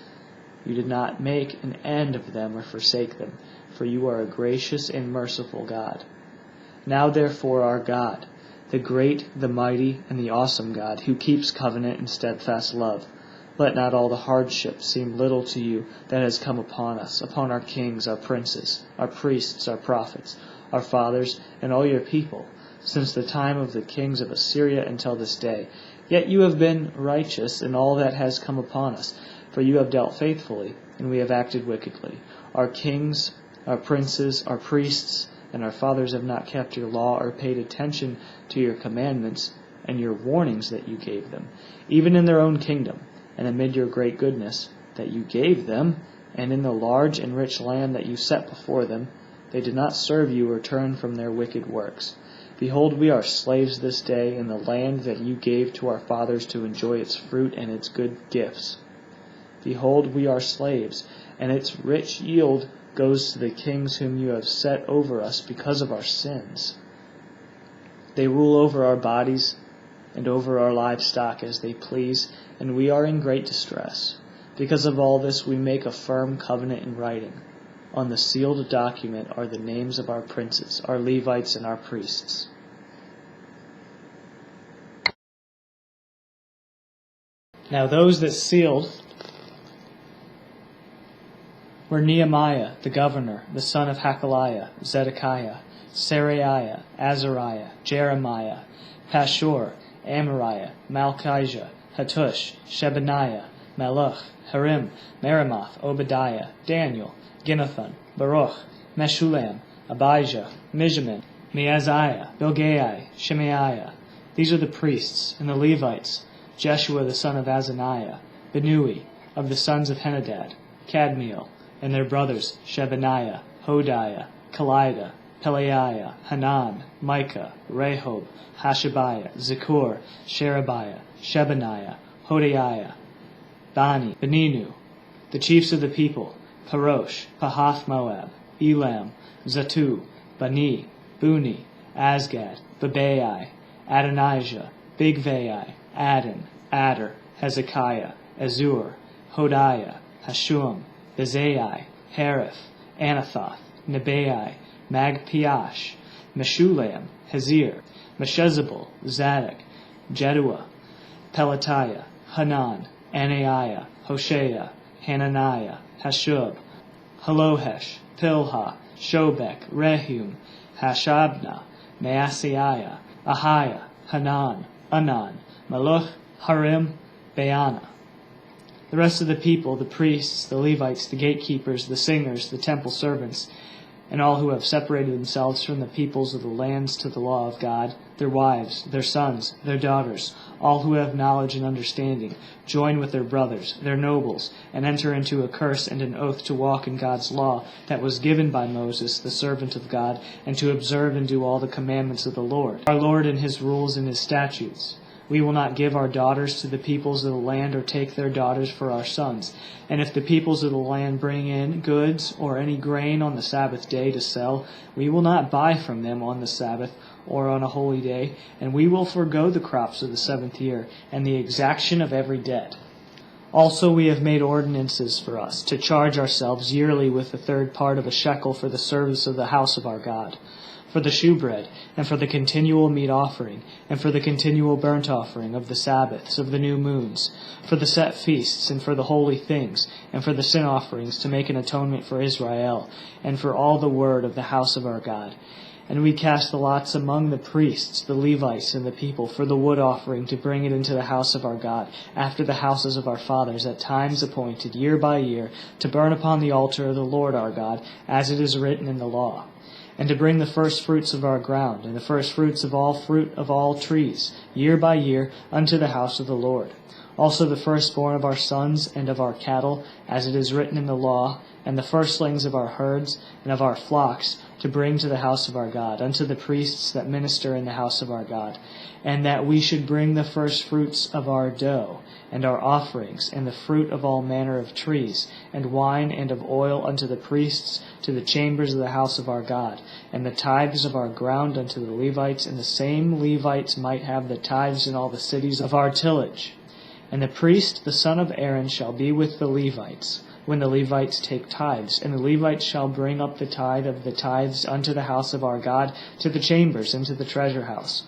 you did not make an end of them or forsake them, for you are a gracious and merciful God. Now therefore our God, the great, the mighty, and the awesome God, who keeps covenant and steadfast love, let not all the hardship seem little to you that has come upon us, upon our kings, our princes, our priests, our prophets, our fathers, and all your people, since the time of the kings of Assyria until this day. Yet you have been righteous in all that has come upon us, for you have dealt faithfully, and we have acted wickedly. Our kings, our princes, our priests, and our fathers have not kept your law or paid attention to your commandments and your warnings that you gave them, even in their own kingdom, and amid your great goodness that you gave them, and in the large and rich land that you set before them, they did not serve you or turn from their wicked works. Behold, we are slaves this day in the land that you gave to our fathers to enjoy its fruit and its good gifts. Behold, we are slaves, and its rich yield goes to the kings whom you have set over us because of our sins. They rule over our bodies and over our livestock as they please, and we are in great distress. Because of all this we make a firm covenant in writing. On the sealed document are the names of our princes, our Levites, and our priests. Now those that sealed were Nehemiah, the governor, the son of Hakaliah, Zedekiah, Seraiah, Azariah, Jeremiah, Pashur, Amariah, Malchijah, Hattush, Shebaniah, Melech, Harim, Meremoth, Obadiah, Daniel, Ginnathan, Baruch, Meshullam, Abijah, Mijamin, Meaziah, Bilgai, Shemaiah. These are the priests, and the Levites, Jeshua the son of Azaniah, Benui, of the sons of Henadad, Kadmiel, and their brothers Shebaniah, Hodiah, Kalida, Pelaiah, Hanan, Micah, Rehob, Hashabiah, Zakur, Sherebiah, Shebaniah, Hodiah, Bani, Beninu, the chiefs of the people, Parosh, Pahath Moab, Elam, Zatu, Bani, Buni, Asgad, Babai, Adonijah, Bigvai, Adon, Adar, Hezekiah, Azur, Hodiah, Hashum, Bezai, Harith, Anathoth, Nebai, Magpiash, Meshullam, Hazir, Meshezabel, Zadok, Jeduah, Pelatiah, Hanan, Anaiah, Hoshea, Hananiah, Hashub, Halohesh, Pilha, Shobek, Rehum, Hashabna, Maaseiah, Ahiah, Hanan, Anan, Maluch, Harim, Baana. The rest of the people, the priests, the Levites, the gatekeepers, the singers, the temple servants, and all who have separated themselves from the peoples of the lands to the law of God, their wives, their sons, their daughters, all who have knowledge and understanding, join with their brothers, their nobles, and enter into a curse and an oath to walk in God's law that was given by Moses, the servant of God, and to observe and do all the commandments of the Lord, our Lord, and his rules and his statutes. We will not give our daughters to the peoples of the land or take their daughters for our sons. And if the peoples of the land bring in goods or any grain on the Sabbath day to sell, we will not buy from them on the Sabbath or on a holy day, and we will forego the crops of the 7th year and the exaction of every debt. Also we have made ordinances for us, to charge ourselves yearly with the third part of a shekel for the service of the house of our God, for the shewbread, and for the continual meat offering, and for the continual burnt offering of the Sabbaths, of the new moons, for the set feasts, and for the holy things, and for the sin offerings, to make an atonement for Israel, and for all the word of the house of our God. And we cast the lots among the priests, the Levites, and the people, for the wood offering, to bring it into the house of our God, after the houses of our fathers, at times appointed, year by year, to burn upon the altar of the Lord our God, as it is written in the law. And to bring the first fruits of our ground, and the first fruits of all fruit of all trees, year by year, unto the house of the Lord. Also the firstborn of our sons and of our cattle, as it is written in the law, and the firstlings of our herds and of our flocks, to bring to the house of our God, unto the priests that minister in the house of our God, and that we should bring the first fruits of our dough, and our offerings, and the fruit of all manner of trees, and wine and of oil unto the priests, to the chambers of the house of our God, and the tithes of our ground unto the Levites, and the same Levites might have the tithes in all the cities of our tillage. And the priest, the son of Aaron, shall be with the Levites, when the Levites take tithes, and the Levites shall bring up the tithe of the tithes unto the house of our God, to the chambers, and to the treasure house.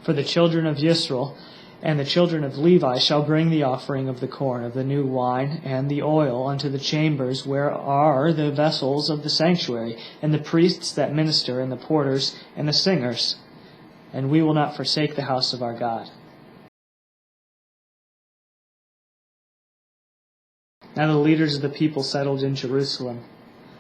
For the children of Yisrael and the children of Levi shall bring the offering of the corn, of the new wine, and the oil unto the chambers where are the vessels of the sanctuary, and the priests that minister, and the porters, and the singers. And we will not forsake the house of our God. Now the leaders of the people settled in Jerusalem.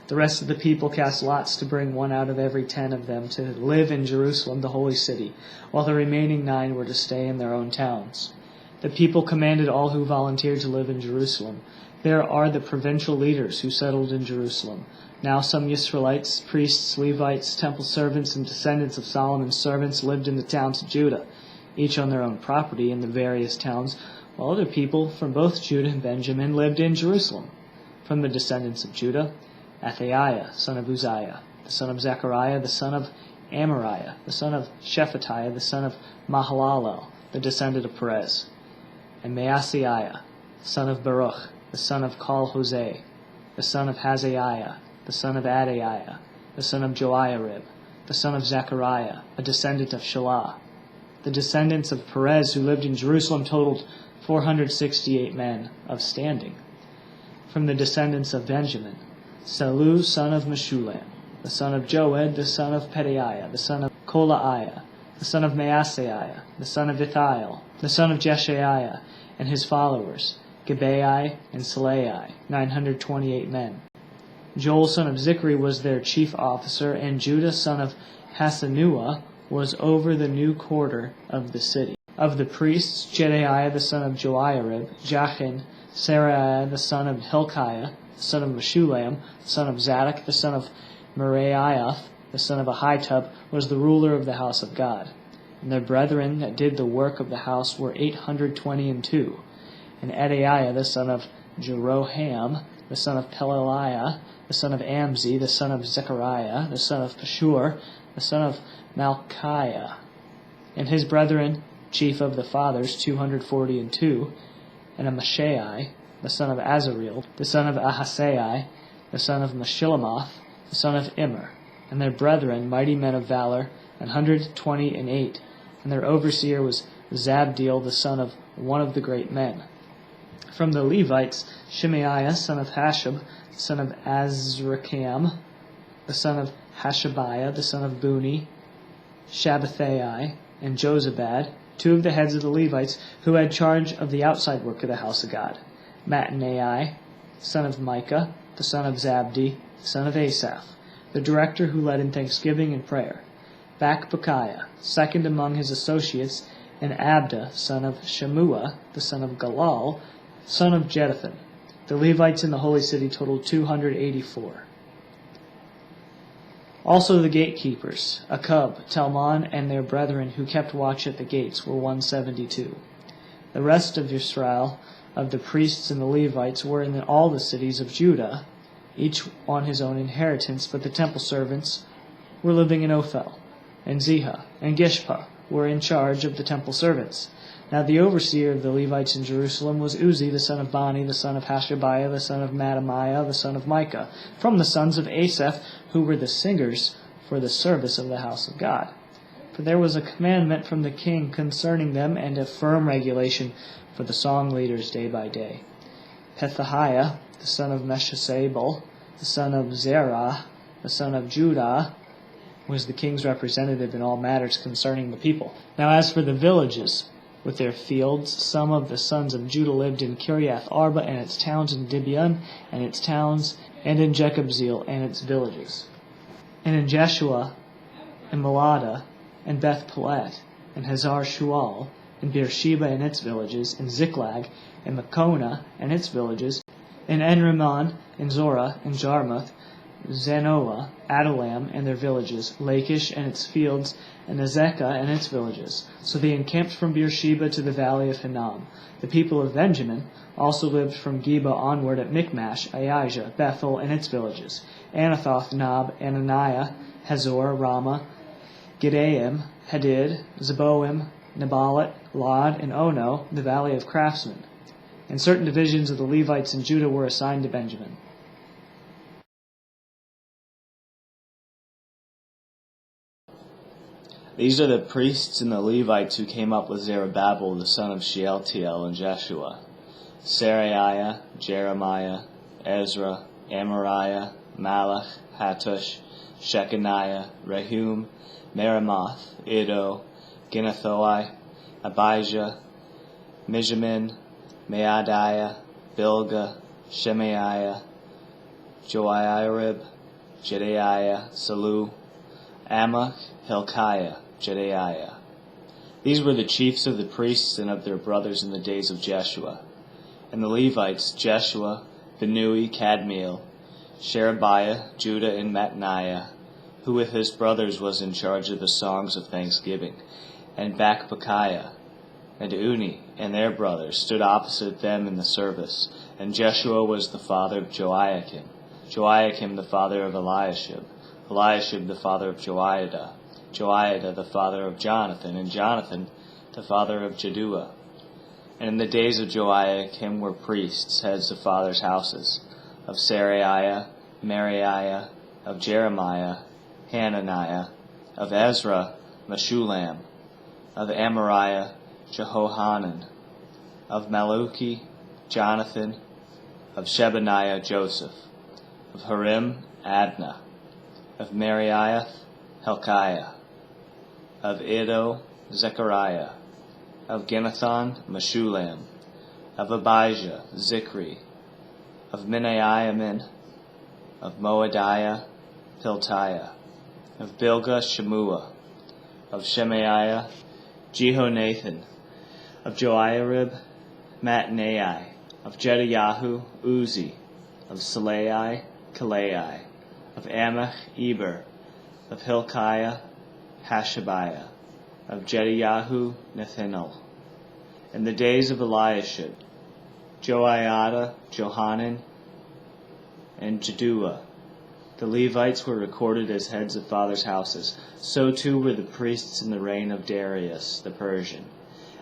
The rest of the people cast lots to bring one out of every 10 of them to live in Jerusalem, the holy city, while the remaining 9 were to stay in their own towns. The people commanded all who volunteered to live in Jerusalem. There are the provincial leaders who settled in Jerusalem. Now some Israelites, priests, Levites, temple servants, and descendants of Solomon's servants lived in the towns of Judah, each on their own property in the various towns, while other people from both Judah and Benjamin lived in Jerusalem. From the descendants of Judah, Athaiah, son of Uzziah, the son of Zechariah, the son of Amariah, the son of Shephatiah, the son of Mahalalel, the descendant of Perez, and Maaseiah, son of Baruch, the son of Kol-Hoseh, the son of Hazaiah, the son of Adaiah, the son of Joiarib, the son of Zechariah, a descendant of Shelah. The descendants of Perez who lived in Jerusalem totaled 468 men of standing. From the descendants of Benjamin, Salu, son of Meshulam, the son of Joed, the son of Pedaiah, the son of Kolaiah, the son of Maaseiah, the son of Ithiel, the son of Jeshaiah, and his followers, Gibeai and Salai, 928 men. Joel, son of Zichri, was their chief officer, and Judah, son of Hasanuah, was over the new quarter of the city. Of the priests, Jedaiah, the son of Joiarib, Jachin, Seraiah, the son of Hilkiah, the son of Meshulam, the son of Zadok, the son of Meraiah, the son of Ahitub, was the ruler of the house of God. And their brethren that did the work of the house were 822. And Adaiah, the son of Jeroham, the son of Pelaliah, the son of Amzi, the son of Zechariah, the son of Pashur, the son of Malchiah, and his brethren, chief of the fathers, 242, and Amashai, the son of Azareel, the son of Ahasai, the son of Meshillemoth, the son of Immer, and their brethren, mighty men of valor, 128, and their overseer was Zabdiel, the son of one of the great men. From the Levites, Shemaiah, son of Hashab, the son of Azrikam, the son of Hashabiah, the son of Buni, Shabbathai, and Jozabad, 2 of the heads of the Levites, who had charge of the outside work of the house of God. Mattanai, son of Micah, the son of Zabdi, the son of Asaph, the director who led in thanksgiving and prayer. Bakbukiah, second among his associates, and Abda, son of Shemua, the son of Galal, son of Jeduthun. The Levites in the holy city totaled 284. Also the gatekeepers, Akub, Talmon, and their brethren who kept watch at the gates were 172. The rest of Israel, of the priests and the Levites, were in all the cities of Judah, each on his own inheritance, but the temple servants were living in Ophel, and Ziha, and Gishpa were in charge of the temple servants. Now the overseer of the Levites in Jerusalem was Uzzi, the son of Bani, the son of Hashabiah, the son of Mattaniah, the son of Micah, from the sons of Asaph, who were the singers for the service of the house of God. For there was a commandment from the king concerning them, and a firm regulation for the song leaders day by day. Pethahiah, the son of Meshezabel, the son of Zerah, the son of Judah, was the king's representative in all matters concerning the people. Now as for the villages, with their fields, some of the sons of Judah lived in Kiriath Arba and its towns, in Gibeon and its towns, and in Jekabzeel and its villages, and in Jeshua, and Melada, and Beth Pelet, and Hazar Shual, and Beersheba and its villages, and Ziklag, and Makona and its villages, and Enrimmon, and Zorah, and Jarmuth, Zanoah, Adullam and their villages, Lachish and its fields, and Azekah and its villages. So they encamped from Beersheba to the valley of Hinnom. The people of Benjamin also lived from Geba onward at Michmash, Aijah, Bethel and its villages, Anathoth, Nob, Ananiah, Hazor, Ramah, Gideam, Hadid, Zeboim, Nebalat, Lod, and Ono, the valley of craftsmen. And certain divisions of the Levites in Judah were assigned to Benjamin. These are the priests and the Levites who came up with Zerubbabel the son of Shealtiel and Jeshua: Seraiah, Jeremiah, Ezra, Amariah, Malach, Hattush, Shechaniah, Rehum, Meremoth, Iddo, Ginnathoi, Abijah, Mijamin, Maadiah, Bilgah, Shemaiah, Joiarib, Jedaiah, Salu, Amok, Hilkiah, Jedaiah. These were the chiefs of the priests and of their brothers in the days of Jeshua. And the Levites, Jeshua, Binnui, Kadmiel, Sherebiah, Judah, and Mattaniah, who with his brothers was in charge of the songs of thanksgiving, and Bakbukiah, and Uni, and their brothers, stood opposite them in the service. And Jeshua was the father of Joiakim, Joiakim the father of Eliashib, Eliashib the father of Joiada, Joiada the father of Jonathan, and Jonathan the father of Jaddua. And in the days of Joiakim were priests, heads of fathers' houses, of Seraiah, Meraiah, of Jeremiah, Hananiah, of Ezra, Meshullam, of Amariah, Jehohanan, of Maluki, Jonathan, of Shebaniah, Joseph, of Harim, Adnah, of Meraiah, Hilkiah, of Iddo, Zechariah, of Ginnathon, Meshullam, of Abijah, Zikri, of Minaiamin, of Moadiah, Piltiah, of Bilgah, Shemua, of Shemaiah, Jehonathan, of Joiarib, Mattaniah, of Jediahu, Uzzi, of Salai, Kalai, of Amach, Eber, of Hilkiah, Hashabiah, of Jediahu, Nethanel. In the days of Eliashib, Joiada, Johanan, and Jaddua. The Levites were recorded as heads of fathers' houses. So too were the priests in the reign of Darius the Persian.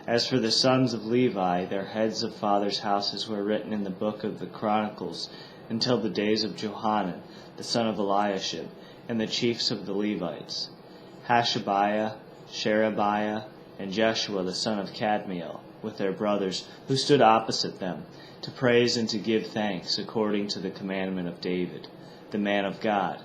As for the sons of Levi, their heads of fathers' houses were written in the book of the Chronicles until the days of Johanan, the son of Eliashib, and the chiefs of the Levites, Hashabiah, Sherebiah, and Jeshua the son of Kadmiel, with their brothers, who stood opposite them, to praise and to give thanks according to the commandment of David, the man of God.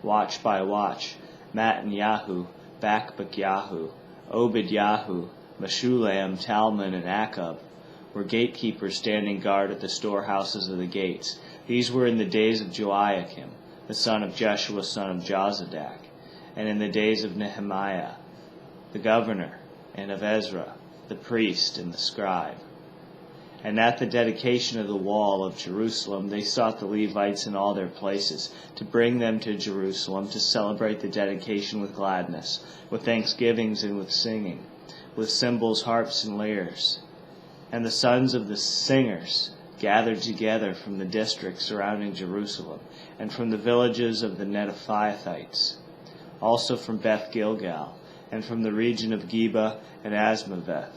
Watch by watch, Mattaniah, Bakbukiah, Obadiah, Meshullam, Talmon, and Akub were gatekeepers standing guard at the storehouses of the gates. These were in the days of Joiakim, the son of Jeshua, son of Jozadak, and in the days of Nehemiah, the governor, and of Ezra, the priest and the scribe. And at the dedication of the wall of Jerusalem, they sought the Levites in all their places, to bring them to Jerusalem, to celebrate the dedication with gladness, with thanksgivings and with singing, with cymbals, harps, and lyres. And the sons of the singers gathered together from the district surrounding Jerusalem, and from the villages of the Netophathites, also from Beth Gilgal, and from the region of Geba and Asmaveth,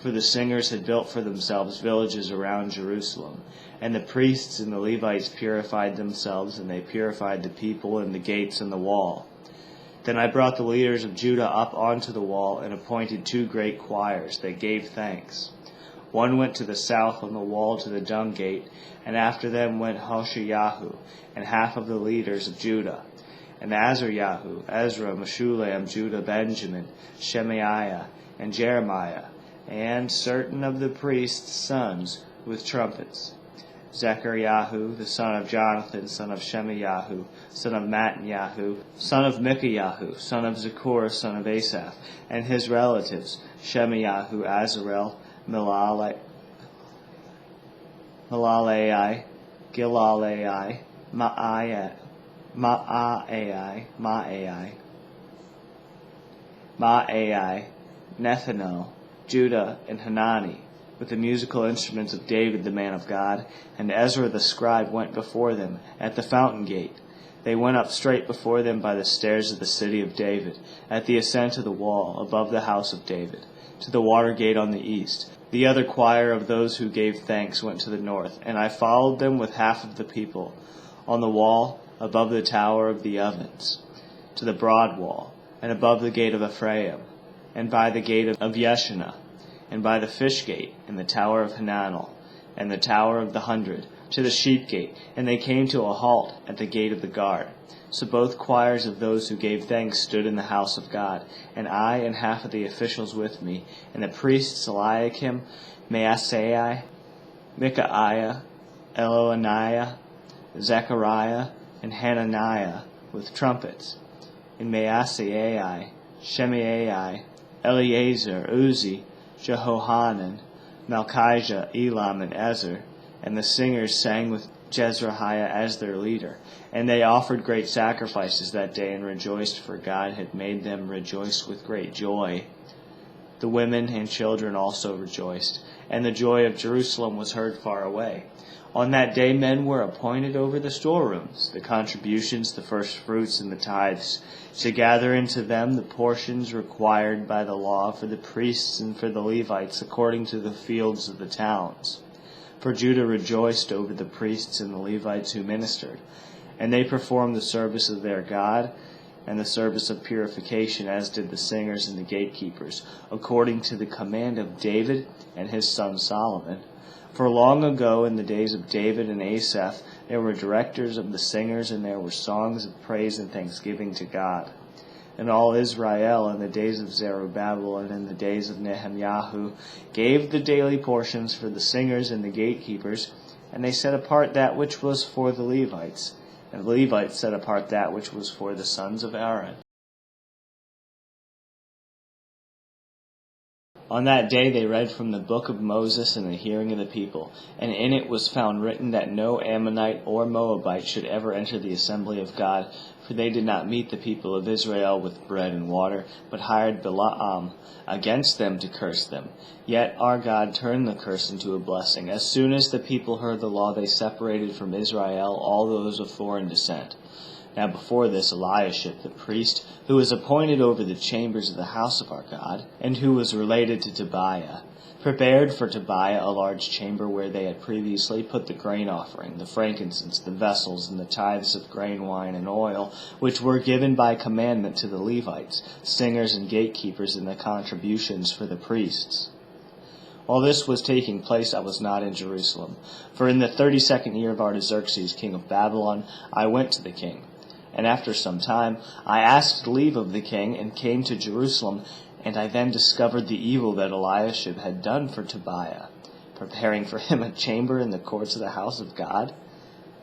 for the singers had built for themselves villages around Jerusalem. And the priests and the Levites purified themselves, and they purified the people and the gates and the wall. Then I brought the leaders of Judah up onto the wall and appointed 2 great choirs that gave thanks. One went to the south on the wall to the dung gate, and after them went Hoshayahu and half of the leaders of Judah, and Azaryahu, Ezra, Meshullam, Judah, Benjamin, Shemaiah, and Jeremiah, and certain of the priests' sons with trumpets. Zechariahu, the son of Jonathan, son of Shemaiahu, son of Mattanyahu, son of Micaiahu, son of Zechor, son of Asaph, and his relatives, Shemaiahu, Azarel, Milalai, Gilalai, Maai, Nethanel, Judah, and Hanani, with the musical instruments of David the man of God, and Ezra the scribe went before them at the fountain gate. They went up straight before them by the stairs of the city of David, at the ascent of the wall, above the house of David, to the water gate on the east. The other choir of those who gave thanks went to the north, and I followed them with half of the people, on the wall above the tower of the ovens, to the broad wall, and above the gate of Ephraim, and by the gate of Yeshana, and by the fish gate, and the tower of Hananel, and the tower of the 100, to the sheep gate, and they came to a halt at the gate of the guard. So both choirs of those who gave thanks stood in the house of God, and I and half of the officials with me, and the priests Eliakim, Maaseiah, Micaiah, Eloniah, Zechariah, and Hananiah, with trumpets, and Maaseiah, Shemaiah, Eleazar, Uzi, Jehohanan, Malchijah, Elam, and Ezer, and the singers sang with Jezrahiah as their leader. And they offered great sacrifices that day and rejoiced, for God had made them rejoice with great joy. The women and children also rejoiced, and the joy of Jerusalem was heard far away. On that day men were appointed over the storerooms, the contributions, the first fruits, and the tithes, to gather into them the portions required by the law for the priests and for the Levites according to the fields of the towns. For Judah rejoiced over the priests and the Levites who ministered, and they performed the service of their God and the service of purification, as did the singers and the gatekeepers, according to the command of David and his son Solomon. For long ago, in the days of David and Asaph, there were directors of the singers, and there were songs of praise and thanksgiving to God. And all Israel, in the days of Zerubbabel and in the days of Nehemiah, gave the daily portions for the singers and the gatekeepers, and they set apart that which was for the Levites, and the Levites set apart that which was for the sons of Aaron. On that day they read from the book of Moses in the hearing of the people, and in it was found written that no Ammonite or Moabite should ever enter the assembly of God, for they did not meet the people of Israel with bread and water, but hired Balaam against them to curse them. Yet our God turned the curse into a blessing. As soon as the people heard the law, they separated from Israel all those of foreign descent. Now before this Eliashib the priest, who was appointed over the chambers of the house of our God, and who was related to Tobiah, prepared for Tobiah a large chamber where they had previously put the grain offering, the frankincense, the vessels, and the tithes of grain, wine, and oil, which were given by commandment to the Levites, singers and gatekeepers, and the contributions for the priests. While this was taking place, I was not in Jerusalem, for in the 32nd year of Artaxerxes, king of Babylon, I went to the king. And after some time, I asked leave of the king and came to Jerusalem, and I then discovered the evil that Eliashib had done for Tobiah, preparing for him a chamber in the courts of the house of God.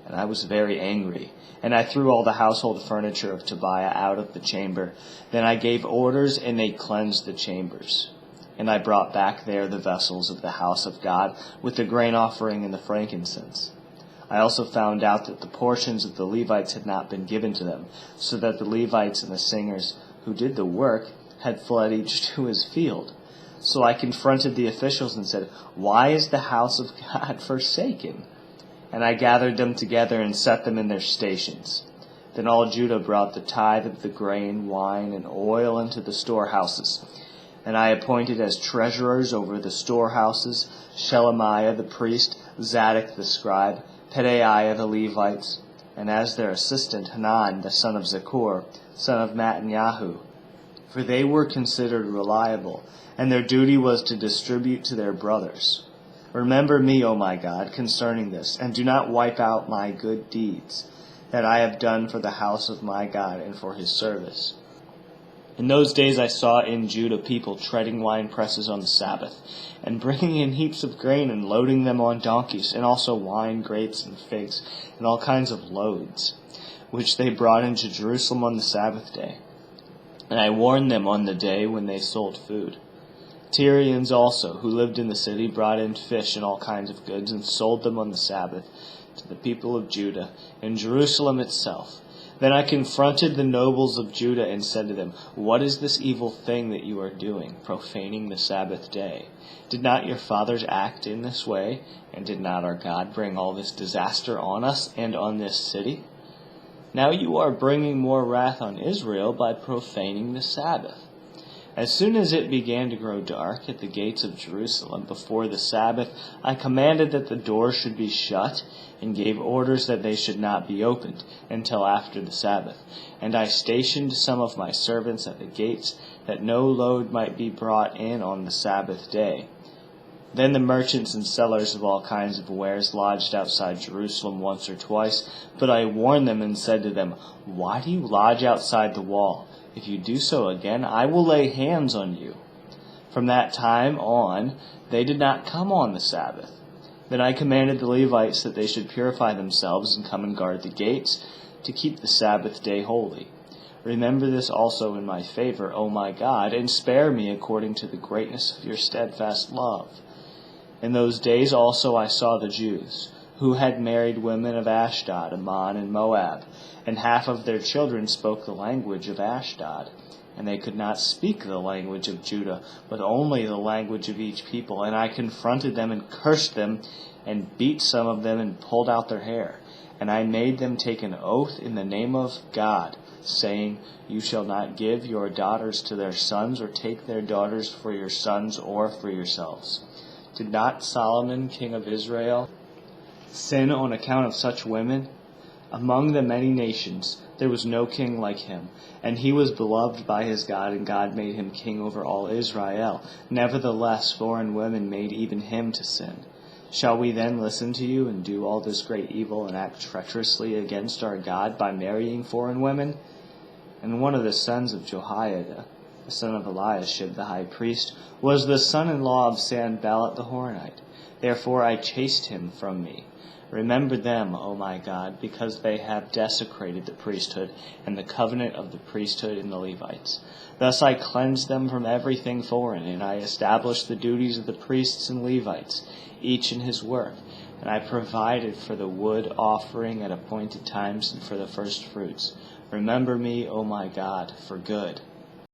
And I was very angry, and I threw all the household furniture of Tobiah out of the chamber. Then I gave orders, and they cleansed the chambers. And I brought back there the vessels of the house of God, with the grain offering and the frankincense. I also found out that the portions of the Levites had not been given to them, so that the Levites and the singers who did the work had fled each to his field. So I confronted the officials and said, "Why is the house of God forsaken?" And I gathered them together and set them in their stations. Then all Judah brought the tithe of the grain, wine, and oil into the storehouses. And I appointed as treasurers over the storehouses Shelemiah the priest, Zadok the scribe, Pedaiah the Levites, and as their assistant Hanan the son of Zakur, son of Mattanyahu. For they were considered reliable, and their duty was to distribute to their brothers. Remember me, O my God, concerning this, and do not wipe out my good deeds that I have done for the house of my God and for his service. In those days I saw in Judah people treading wine presses on the Sabbath, and bringing in heaps of grain and loading them on donkeys, and also wine, grapes, and figs, and all kinds of loads, which they brought into Jerusalem on the Sabbath day. And I warned them on the day when they sold food. Tyrians also, who lived in the city, brought in fish and all kinds of goods, and sold them on the Sabbath to the people of Judah, in Jerusalem itself. Then I confronted the nobles of Judah and said to them, What is this evil thing that you are doing, profaning the Sabbath day? Did not your fathers act in this way, and did not our God bring all this disaster on us and on this city? Now you are bringing more wrath on Israel by profaning the Sabbath. As soon as it began to grow dark at the gates of Jerusalem before the Sabbath, I commanded that the doors should be shut, and gave orders that they should not be opened until after the Sabbath. And I stationed some of my servants at the gates, that no load might be brought in on the Sabbath day. Then the merchants and sellers of all kinds of wares lodged outside Jerusalem once or twice, but I warned them and said to them, Why do you lodge outside the wall? If you do so again, I will lay hands on you. From that time on, they did not come on the Sabbath. Then I commanded the Levites that they should purify themselves and come and guard the gates, to keep the Sabbath day holy. Remember this also in my favor, O my God, and spare me according to the greatness of your steadfast love. In those days also I saw the Jews, who had married women of Ashdod, Ammon, and Moab, and half of their children spoke the language of Ashdod. And they could not speak the language of Judah, but only the language of each people. And I confronted them and cursed them, and beat some of them and pulled out their hair. And I made them take an oath in the name of God, saying, You shall not give your daughters to their sons, or take their daughters for your sons or for yourselves. Did not Solomon, king of Israel, sin on account of such women? Among the many nations there was no king like him, and he was beloved by his God, and God made him king over all Israel. Nevertheless, foreign women made even him to sin. Shall we then listen to you and do all this great evil and act treacherously against our God by marrying foreign women? And one of the sons of Jehoiada, the son of Eliashib the high priest, was the son-in-law of Sanballat the Horonite. Therefore I chased him from me. Remember them, O my God, because they have desecrated the priesthood and the covenant of the priesthood in the Levites. Thus I cleansed them from everything foreign, and I established the duties of the priests and Levites, each in his work. And I provided for the wood offering at appointed times and for the first fruits. Remember me, O my God, for good.